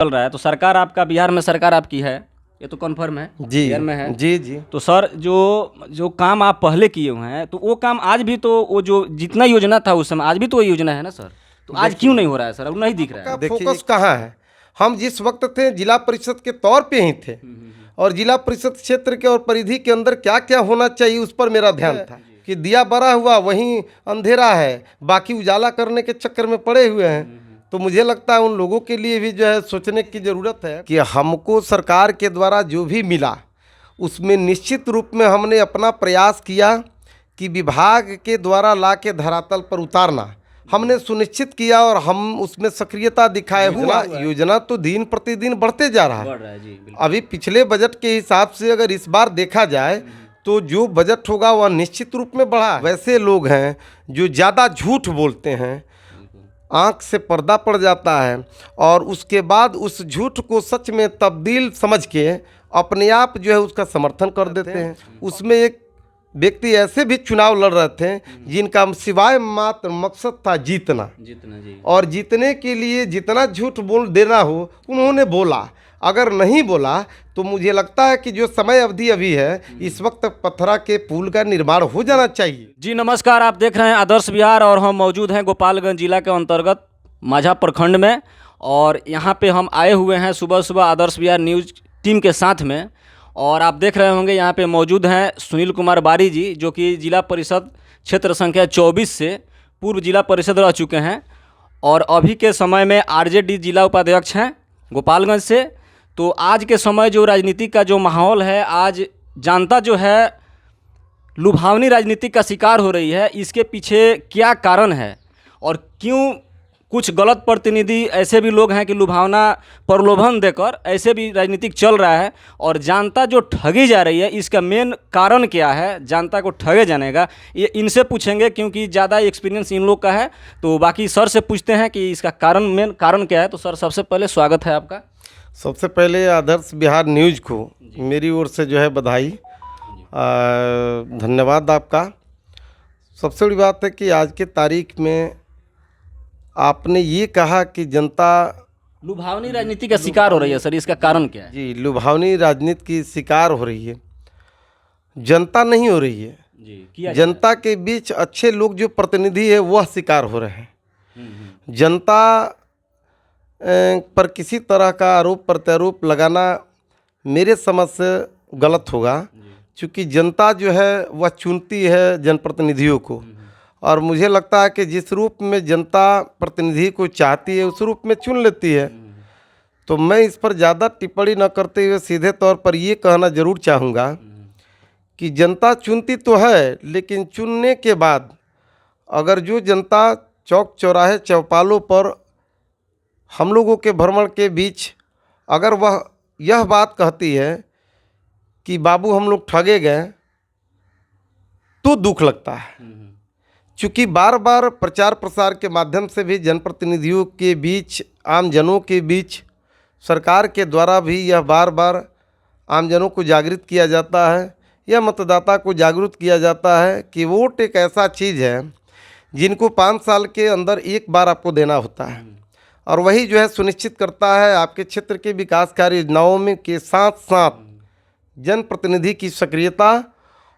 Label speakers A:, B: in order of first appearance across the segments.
A: चल रहा है, तो सरकार आपका बिहार में सरकार आपकी है, ये तो कन्फर्म है
B: जी
A: बिहार में है।
B: जी जी।
A: तो सर जो जो काम आप पहले किए हुए हैं, तो वो काम आज भी, तो वो जो जितना योजना था उस समय, आज भी तो वो योजना है ना सर। तो आज क्यों नहीं हो रहा है सर, अब नहीं दिख रहा
B: का
A: है।
B: फोकस कहाँ है? हम जिस वक्त थे जिला परिषद के तौर पे ही थे, और जिला परिषद क्षेत्र के और परिधि के अंदर क्या क्या होना चाहिए उस पर मेरा ध्यान था कि दिया बड़ा हुआ वहीं अंधेरा है, बाकी उजाला करने के चक्कर में पड़े हुए हैं। तो मुझे लगता है उन लोगों के लिए भी जो है सोचने की ज़रूरत है कि हमको सरकार के द्वारा जो भी मिला उसमें निश्चित रूप में हमने अपना प्रयास किया कि विभाग के द्वारा ला के धरातल पर उतारना हमने सुनिश्चित किया, और हम उसमें सक्रियता दिखाए हुआ योजना तो दिन प्रतिदिन बढ़ते जा रहा
A: बढ़
B: है।
A: रहा है जी, बिल्कुल।
B: अभी पिछले बजट के हिसाब से अगर इस बार देखा जाए तो जो बजट होगा वह निश्चित रूप में बढ़ा है। वैसे लोग हैं जो ज़्यादा झूठ बोलते हैं, आंख से पर्दा पड़ जाता है, और उसके बाद उस झूठ को सच में तब्दील समझ के अपने आप जो है उसका समर्थन कर देते हैं। उसमें एक व्यक्ति ऐसे भी चुनाव लड़ रहे थे जिनका सिवाय मात्र मकसद था जीतना,
A: जी।
B: और जीतने के लिए जितना झूठ बोल देना हो उन्होंने बोला। अगर नहीं बोला तो मुझे लगता है कि जो समय अवधि अभी है इस वक्त पथरा के पुल का निर्माण हो जाना चाहिए।
A: जी नमस्कार, आप देख रहे हैं आदर्श बिहार, और हम मौजूद हैं गोपालगंज जिला के अंतर्गत माझा प्रखंड में। और यहाँ पे हम आए हुए हैं सुबह सुबह आदर्श बिहार न्यूज़ टीम के साथ में, और आप देख रहे होंगे यहाँ पे मौजूद हैं सुनील कुमार बारी जी, जो कि जिला परिषद क्षेत्र संख्या 24 से पूर्व जिला परिषद रह चुके हैं, और अभी के समय में आरजेडी जिला उपाध्यक्ष हैं गोपालगंज से। तो आज के समय जो राजनीति का जो माहौल है, आज जनता जो है लुभावनी राजनीति का शिकार हो रही है। इसके पीछे क्या कारण है, और क्यों कुछ गलत प्रतिनिधि ऐसे भी लोग हैं कि लुभावना प्रलोभन देकर ऐसे भी राजनीतिक चल रहा है, और जनता जो ठगी जा रही है, इसका मेन कारण क्या है, जनता को ठगे जाने का, ये इनसे पूछेंगे क्योंकि ज़्यादा एक्सपीरियंस इन लोग का है। तो बाकी सर से पूछते हैं कि इसका कारण, मेन कारण क्या है। तो सर सबसे पहले स्वागत है आपका।
B: सबसे पहले आदर्श बिहार न्यूज़ को मेरी ओर से जो है बधाई, धन्यवाद आपका। सबसे बड़ी बात है कि आज के तारीख में आपने ये कहा कि जनता
A: लुभावनी राजनीति का शिकार हो रही है सर, इसका कारण क्या है?
B: जी लुभावनी राजनीति की शिकार हो रही है। जनता नहीं हो रही है
A: जी,
B: जनता के बीच अच्छे लोग जो प्रतिनिधि है वह शिकार हो रहे हैं। जनता पर किसी तरह का आरोप प्रत्यारोप लगाना मेरे समझ से गलत होगा, क्योंकि जनता जो है वह चुनती है जनप्रतिनिधियों को, और मुझे लगता है कि जिस रूप में जनता प्रतिनिधि को चाहती है उस रूप में चुन लेती है। तो मैं इस पर ज़्यादा टिप्पणी न करते हुए सीधे तौर पर ये कहना ज़रूर चाहूँगा कि जनता चुनती तो है, लेकिन चुनने के बाद अगर जो जनता चौक चौराहे चौपालों पर हम लोगों के भ्रमण के बीच अगर वह यह बात कहती है कि बाबू हम लोग ठगे गए, तो दुख लगता है। क्योंकि बार बार प्रचार प्रसार के माध्यम से भी जनप्रतिनिधियों के बीच, आमजनों के बीच, सरकार के द्वारा भी यह बार बार आमजनों को जागृत किया जाता है, या मतदाता को जागरूक किया जाता है कि वोट एक ऐसा चीज़ है जिनको 5 साल के अंदर एक बार आपको देना होता है, और वही जो है सुनिश्चित करता है आपके क्षेत्र के विकास कार्य योजनाओं में के साथ साथ जनप्रतिनिधि की सक्रियता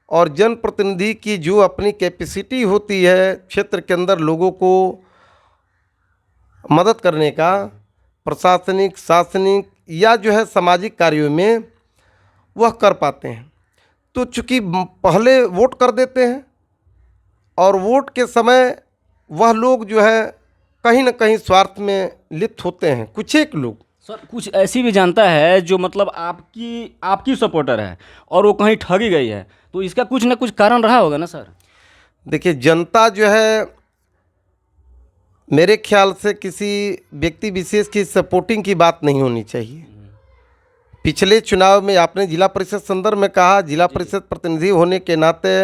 B: और जनप्रतिनिधि की जो अपनी कैपेसिटी होती है क्षेत्र के अंदर लोगों को मदद करने का, प्रशासनिक, शासनिक या जो है सामाजिक कार्यों में, वह कर पाते हैं। तो चूँकि पहले वोट कर देते हैं, और वोट के समय वह लोग जो है कहीं ना कहीं स्वार्थ में लिप्त होते हैं, कुछ एक लोग।
A: सर कुछ ऐसी भी जनता है जो मतलब आपकी सपोर्टर है और वो कहीं ठगी गई है, तो इसका कुछ ना कुछ कारण रहा होगा ना सर?
B: देखिए, जनता जो है मेरे ख्याल से किसी व्यक्ति विशेष की सपोर्टिंग की बात नहीं होनी चाहिए। पिछले चुनाव में आपने जिला परिषद संदर्भ में कहा, जिला परिषद प्रतिनिधि होने के नाते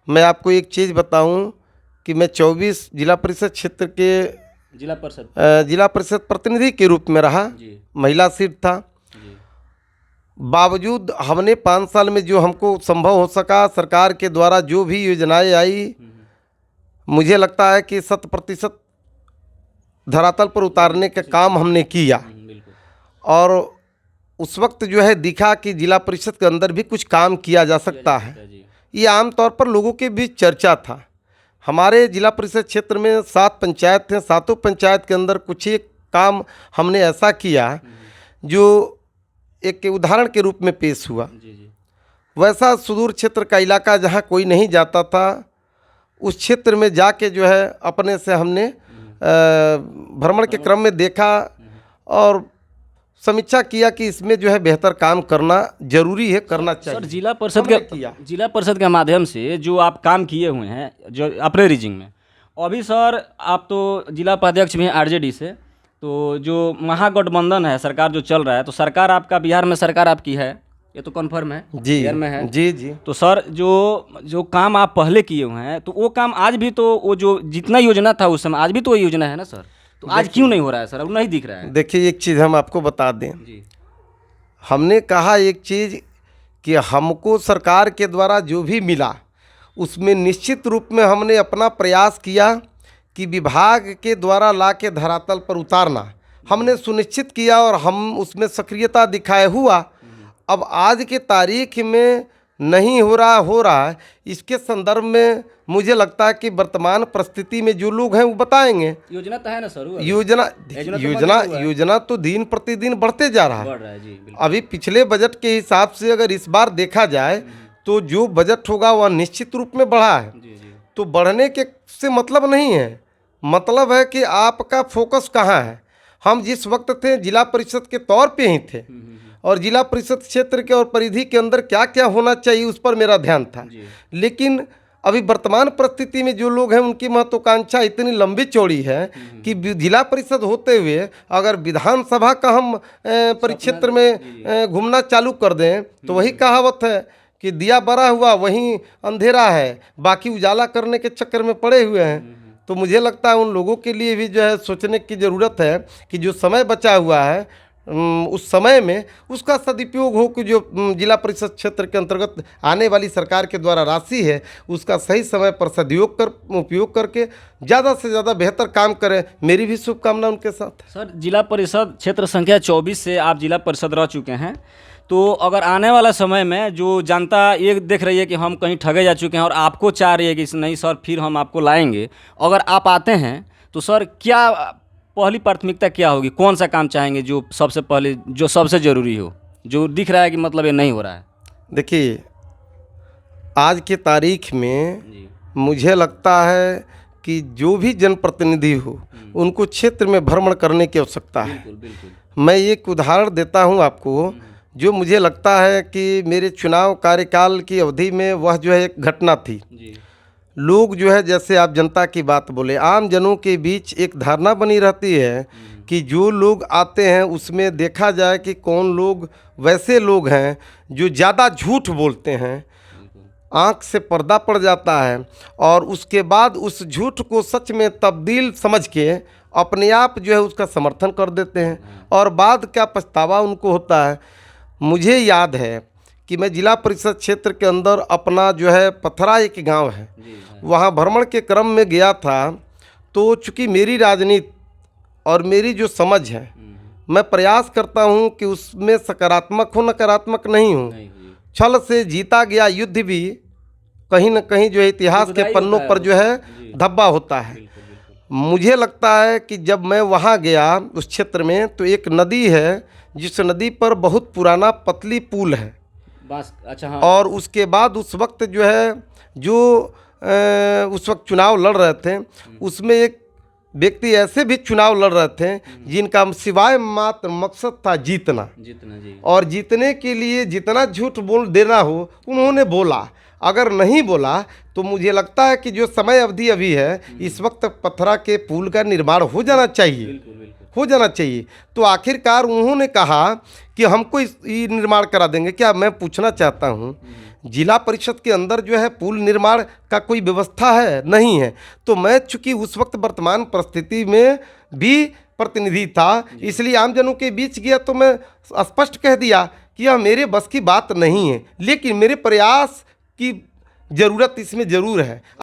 B: मैं आपको एक चीज़ बताऊं कि मैं 24 जिला परिषद क्षेत्र के जिला परिषद प्रतिनिधि के रूप में रहा, महिला सीट था। बावजूद हमने 5 साल में जो हमको संभव हो सका, सरकार के द्वारा जो भी योजनाएं आई, मुझे लगता है कि 100% धरातल पर उतारने का काम हमने किया। और उस वक्त जो है दिखा कि जिला परिषद के अंदर भी कुछ काम किया जा सकता है। ये आमतौर पर लोगों के बीच चर्चा था। हमारे जिला परिषद क्षेत्र में 7 पंचायत हैं, 7 पंचायत के अंदर कुछ एक काम हमने ऐसा किया जो एक उदाहरण के रूप में पेश हुआ। वैसा सुदूर क्षेत्र का इलाका जहाँ कोई नहीं जाता था, उस क्षेत्र में जाके जो है अपने से हमने भ्रमण के क्रम में देखा और समीक्षा किया कि इसमें जो है बेहतर काम करना जरूरी है, करना चाहिए।
A: सर, जिला परिषद के माध्यम से जो आप काम किए हुए हैं जो अपने रीजन में, अभी सर आप तो जिला उपाध्यक्ष भी हैं आरजेडी से, तो जो महागठबंधन है, सरकार जो चल रहा है, तो सरकार आपका बिहार में सरकार आपकी है, ये तो कन्फर्म है
B: जी,
A: बिहार में है
B: जी।
A: तो सर जो काम आप पहले किए हुए हैं, तो वो काम आज भी, तो वो जो जितना योजना था उस समय, आज भी तो वही योजना है ना सर, तो आज क्यों नहीं हो रहा है सर, अब नहीं दिख रहा है?
B: देखिए, एक चीज़ हम आपको बता दें
A: जी।
B: हमने कहा एक चीज़ कि हमको सरकार के द्वारा जो भी मिला उसमें निश्चित रूप में हमने अपना प्रयास किया कि विभाग के द्वारा ला के धरातल पर उतारना हमने सुनिश्चित किया और हम उसमें सक्रियता दिखाए हुआ। अब आज के तारीख में नहीं हो रहा है, इसके संदर्भ में मुझे लगता है कि वर्तमान परिस्थिति में जो लोग हैं वो बताएंगे।
A: योजना तो है ना सर,
B: योजना तो दिन प्रतिदिन बढ़ते जा रहा है।
A: जी,
B: अभी पिछले बजट के हिसाब से अगर इस बार देखा जाए तो जो बजट होगा वह निश्चित रूप में बढ़ा है। तो बढ़ने के से मतलब नहीं है, मतलब है कि आपका फोकस कहाँ है। हम जिस वक्त थे जिला परिषद के तौर पे ही थे और जिला परिषद क्षेत्र के और परिधि के अंदर क्या क्या होना चाहिए उस पर मेरा ध्यान था। लेकिन अभी वर्तमान परिस्थिति में जो लोग हैं उनकी महत्वाकांक्षा इतनी लंबी चौड़ी है कि जिला परिषद होते हुए अगर विधानसभा का हम परिक्षेत्र में घूमना चालू कर दें तो वही कहावत है कि दिया बड़ा हुआ वहीं अंधेरा है, बाकी उजाला करने के चक्कर में पड़े हुए हैं। तो मुझे लगता है उन लोगों के लिए भी जो है सोचने की ज़रूरत है कि जो समय बचा हुआ है उस समय में उसका सदुपयोग हो कि जो जिला परिषद क्षेत्र के अंतर्गत आने वाली सरकार के द्वारा राशि है उसका सही समय पर उपयोग करके ज़्यादा से ज़्यादा बेहतर काम करें। मेरी भी शुभकामना उनके साथ।
A: सर, जिला परिषद क्षेत्र संख्या 24 से आप जिला परिषद रह चुके हैं, तो अगर आने वाला समय में जो जनता ये देख रही है कि हम कहीं ठगे जा चुके हैं और आपको चाह रही है कि नहीं सर फिर हम आपको लाएंगे, अगर आप आते हैं तो सर क्या पहली प्राथमिकता क्या होगी, कौन सा काम चाहेंगे जो सबसे पहले, जो सबसे ज़रूरी हो, जो दिख रहा है कि मतलब ये नहीं हो रहा है?
B: देखिए, आज के तारीख में मुझे लगता है कि जो भी जनप्रतिनिधि हो उनको क्षेत्र में भ्रमण करने की आवश्यकता है।
A: बिल्कुल।
B: मैं एक उदाहरण देता हूं आपको जो मुझे लगता है कि मेरे चुनाव कार्यकाल की अवधि में वह जो है एक घटना थी। लोग जो है, जैसे आप जनता की बात बोले, आम जनों के बीच एक धारणा बनी रहती है कि जो लोग आते हैं उसमें देखा जाए कि कौन लोग वैसे लोग हैं जो ज़्यादा झूठ बोलते हैं, आँख से पर्दा पड़ जाता है और उसके बाद उस झूठ को सच में तब्दील समझ के अपने आप जो है उसका समर्थन कर देते हैं और बाद का पछतावा उनको होता है। मुझे याद है कि मैं जिला परिषद क्षेत्र के अंदर अपना जो है पथरा एक गांव है, वहाँ भ्रमण के क्रम में गया था। तो चूँकि मेरी राजनीति और मेरी जो समझ है, मैं प्रयास करता हूँ कि उसमें सकारात्मक हो, नकारात्मक नहीं हो। छल से जीता गया युद्ध भी कहीं न कहीं जो है इतिहास के पन्नों पर जो है धब्बा होता है। मुझे लगता है कि जब मैं वहाँ गया उस क्षेत्र में तो एक नदी है जिस नदी पर बहुत पुराना पतली पुल है।
A: अच्छा, हाँ।
B: और उसके बाद उस वक्त जो है उस वक्त चुनाव लड़ रहे थे, उसमें एक व्यक्ति ऐसे भी चुनाव लड़ रहे थे जिनका सिवाय मात्र मकसद था जीतना जी। और जीतने के लिए जितना झूठ बोल देना हो उन्होंने बोला। अगर नहीं बोला तो मुझे लगता है कि जो समय अवधि अभी है इस वक्त पथरा के पुल का निर्माण हो जाना चाहिए, हो जाना चाहिए। तो आखिरकार उन्होंने कहा कि हमको ये निर्माण करा देंगे। क्या मैं पूछना चाहता हूँ, जिला परिषद के अंदर जो है पुल निर्माण का कोई व्यवस्था है? नहीं है। तो मैं चूँकि उस वक्त वर्तमान परिस्थिति में भी प्रतिनिधि था, इसलिए आमजनों के बीच गया तो मैं स्पष्ट कह दिया कि यह मेरे बस की बात नहीं है, लेकिन मेरे प्रयास की ज़रूरत इसमें ज़रूर है।